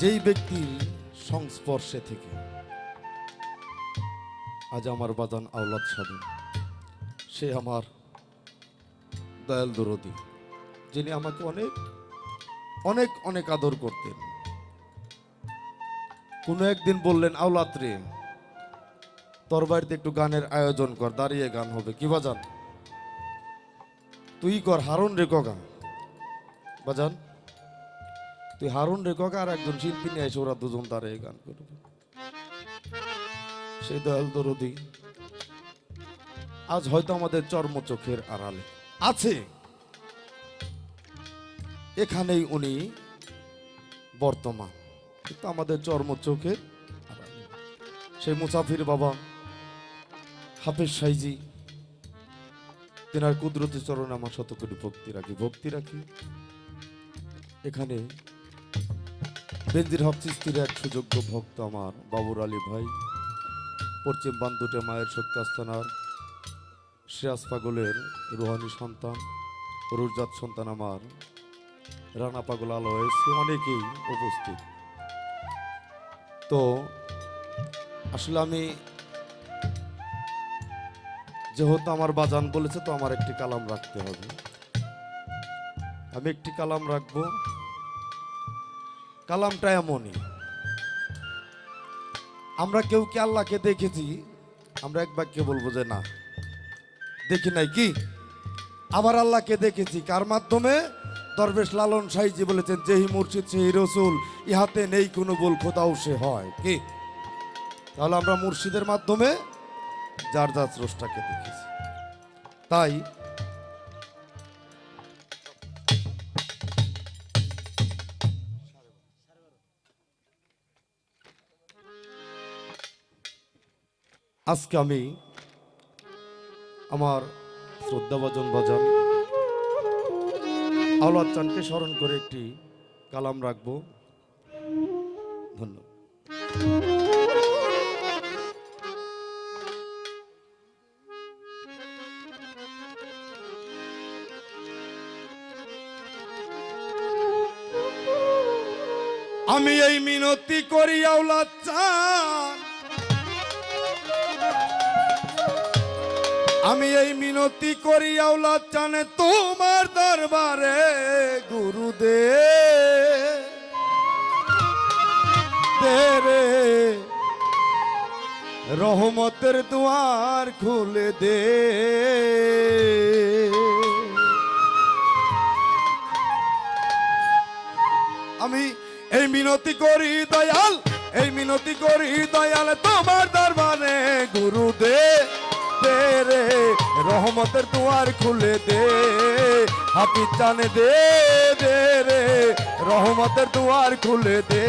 যেই ব্যক্তির সংস্পর্শে থেকে আজ আমার বাজান আওলাদ স্বাধীন, সে আমার দয়াল দরদি, যিনি আমাকে অনেক অনেক অনেক আদর করতেন। কোনো একদিন বললেন, আওলাদ রে, তোর বাড়িতে একটু গানের আয়োজন কর, দাঁড়িয়ে গান হবে। কি বাজান, তুই কর, হারুন রে কগা। বাজান তুই হারুন রে কগা, আর একজন শিল্পী নিয়ে এসে ওরা দুজন দাঁড়িয়ে গান করবে। সেই দয়াল দরদি আজ হয়তো আমাদের চর্ম চোখের আড়ালে আছে, এখানেই উনি বর্তমান, কিন্তু আমাদের চর্ম চোখের আড়ালে। সেই মুসাফির বাবা হাফেজ সাইজি, তেনার কুদরতি চরণে আমার শত কোটি ভক্তি রাখি। এখানে বেনজির হক চিস্তির এক সুযোগ্য ভক্ত আমার বাবুর আলী ভাই, পশ্চিম বান্দুটে মায়ের শক্তি আস্থানার শ্রেয়াস পাগলের রুহানি সন্তান, রুরজাত সন্তান আমার রানা পাগল আলোয়, অনেকেই উপস্থিত। তো আসলে আমি যেহেতু আমার বাজান বলেছে, তো আমার একটি কালাম রাখতে হবে। আমি একটি কালাম রাখবো। কালামটা এমনই, আমরা কেউ কি আল্লাহকে দেখেছি? আমরা এক বাক্যে বলবো যে না, দেখি নাই। কি আবার আল্লাহকে দেখেছি কার মাধ্যমে? দরবেশ লালন সাইজি বলেছেন, যেহি মুর্শিদ সেহি রসুল, ইহাতে নেই কোনো বল, খোদাও সে হয়। কি তাহলে আমরা মুর্শিদের মাধ্যমে যার যার স্রষ্টাকে দেখেছি। তাই আজকে আমি আমার শ্রদ্ধাভাজন বাজান আওলাদ চানকে স্মরণ করে একটি কালাম রাখবো। ধন্যবাদ। আমি এই মিনতি করি আওলাদ চান, আমি এই মিনতি করি আওলাদ চানে তোমার দরবারে, গুরুদেব রে রহমতের দুয়ার খুলে দে। আমি এই মিনতি করি দয়াল, এই মিনতি করি দয়াল তোমার দরবারে, গুরুদেব রে রহমতের দুয়ার খুলে দে। হাফিজ জানে দে দে রে রহমতের দুয়ার খুলে দে।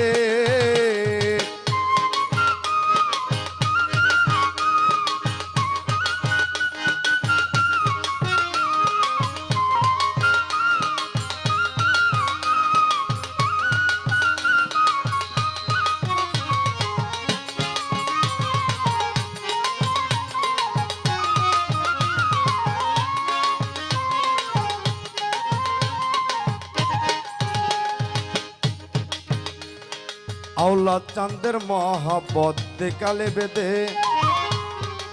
আওলাদ চাঁদের মহাব্বত দেখালে বেদে,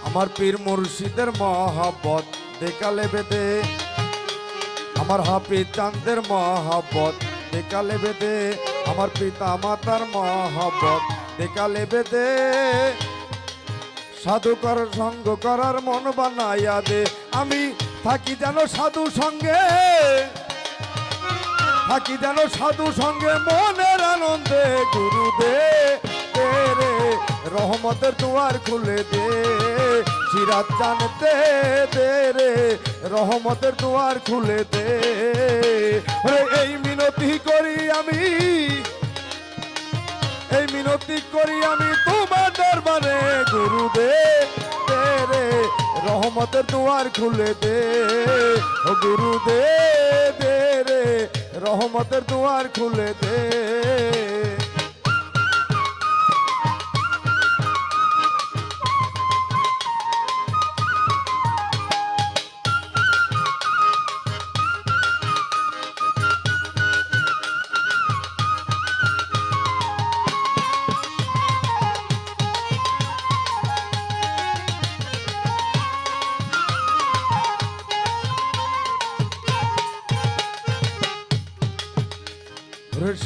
আমার পীর মুর্শিদের মহাব্বত দেখালে বেদে, আমার হাফিজ চাঁদের মহাব্বত দেখালে বেদে, আমার পিতা মাতার মহাব্বত দেখালে বেদে। সাধু কর সঙ্গ করার মন বানাইয়া দে, আমি থাকি যেন সাধু সঙ্গে, থাকি যেন সাধু সঙ্গে মনের আনন্দে, গুরুদেব রে রহমতের দুয়ার খুলে দে। সিরাজ জানতে দে রে রহমতের দুয়ার খুলে দে। এই মিনতি করি আমি, এই মিনতি করি আমি তোমার দরবারে, গুরুদেব রে রহমতের দুয়ার খুলে দে। ও গুরুদেব রে রহমতের দুয়ার খুলে দে।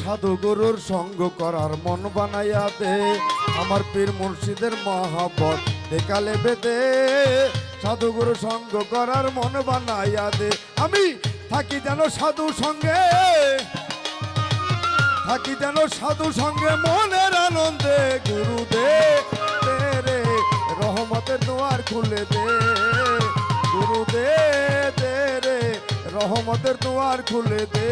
সাধু গুরুর সঙ্গ করার মন বানাইয়া দে আমার পীর মুর্শিদের মহাবত দেখালে বেদে সাধু গুরু সঙ্গ করার মন বানাইয়া দে আমি থাকি যেন সাধু সঙ্গে থাকি যেন সাধু সঙ্গে মনের আনন্দে গুরু দে রে রহমতের দুয়ার খুলে দে গুরু দে রে রহমতের দুয়ার খুলে দে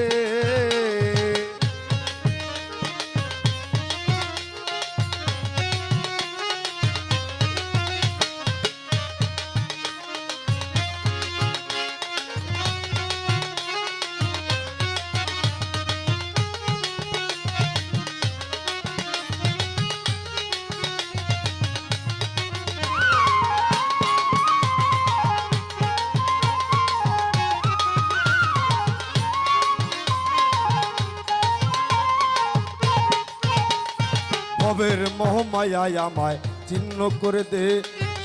ভবের মোহমায়ায় আমায় চিহ্ন করে দে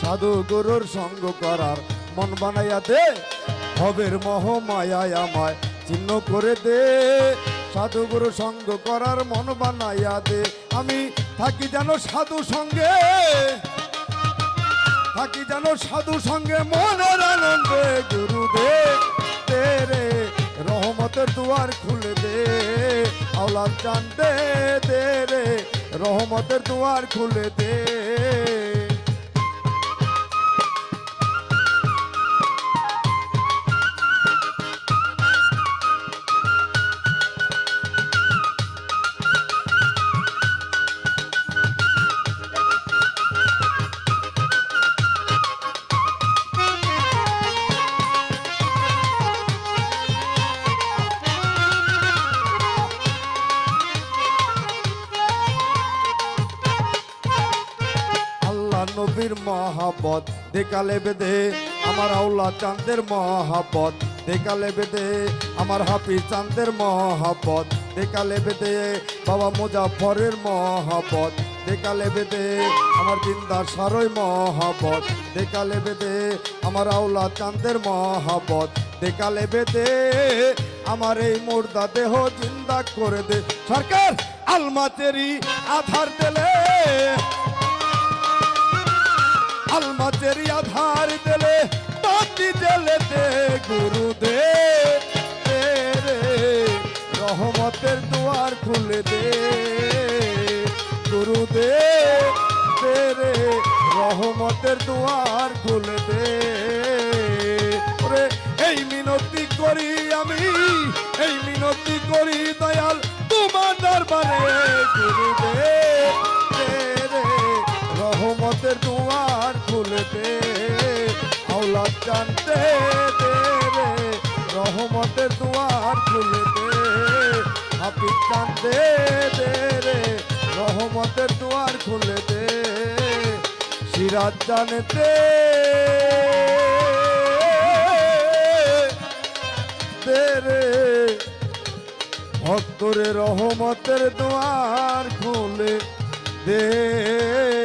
সাধু গুরুর সঙ্গ করার মন বানাইয়া দে ভবের মোহমায়ায় আমায় চিহ্ন করে দে সাধু গুরু সঙ্গ করার মন বানাইয়া দে আমি থাকি যেন সাধু সঙ্গে থাকি যেন সাধু সঙ্গে মনের আনন্দে গুরু দে রে রহমতের দুয়ার খুলে দে আওলাদ জান দে রে রহমতের দুয়ার খুলে দে নবীর মহাবত দেখালে বেদে আমার আউলা চাঁদের মহাবত দেখালে বেদে আমার হাফিজ চাঁদের মহাবত দেখালে বেদে বাবা মুজাফরের মহাবত দেখালে বেদে আমার দিনদার সারই মহাবত দেখালে বেদে আমার আউলা চাঁদের মহাবত দেখালে বেদে আমার এই মুর্দা দেহ জিন্দা করে দে সরকার আলমাতেরি আধার দিলে আলমাতেরি আধার দিলে বাতি জেলে দে গুরু দে রে রহমতের দুয়ার খুলে দে গুরু দে রে রহমতের দুয়ার খুলে দে ওরে এই মিনতি করি আমি এই মিনতি করি দয়াল তোমার দরবারে গুরু দে রে রহমতের দুয়ার খুলে দে আওলাদ জানতে দে রে রহমতের দুয়ার খুলে দে হাফিজ জানতে দে রে রহমতের দুয়ার খুলে দে সিরাজ জানতে দে রে ভক্তরে রহমতের দুয়ার খুলে দে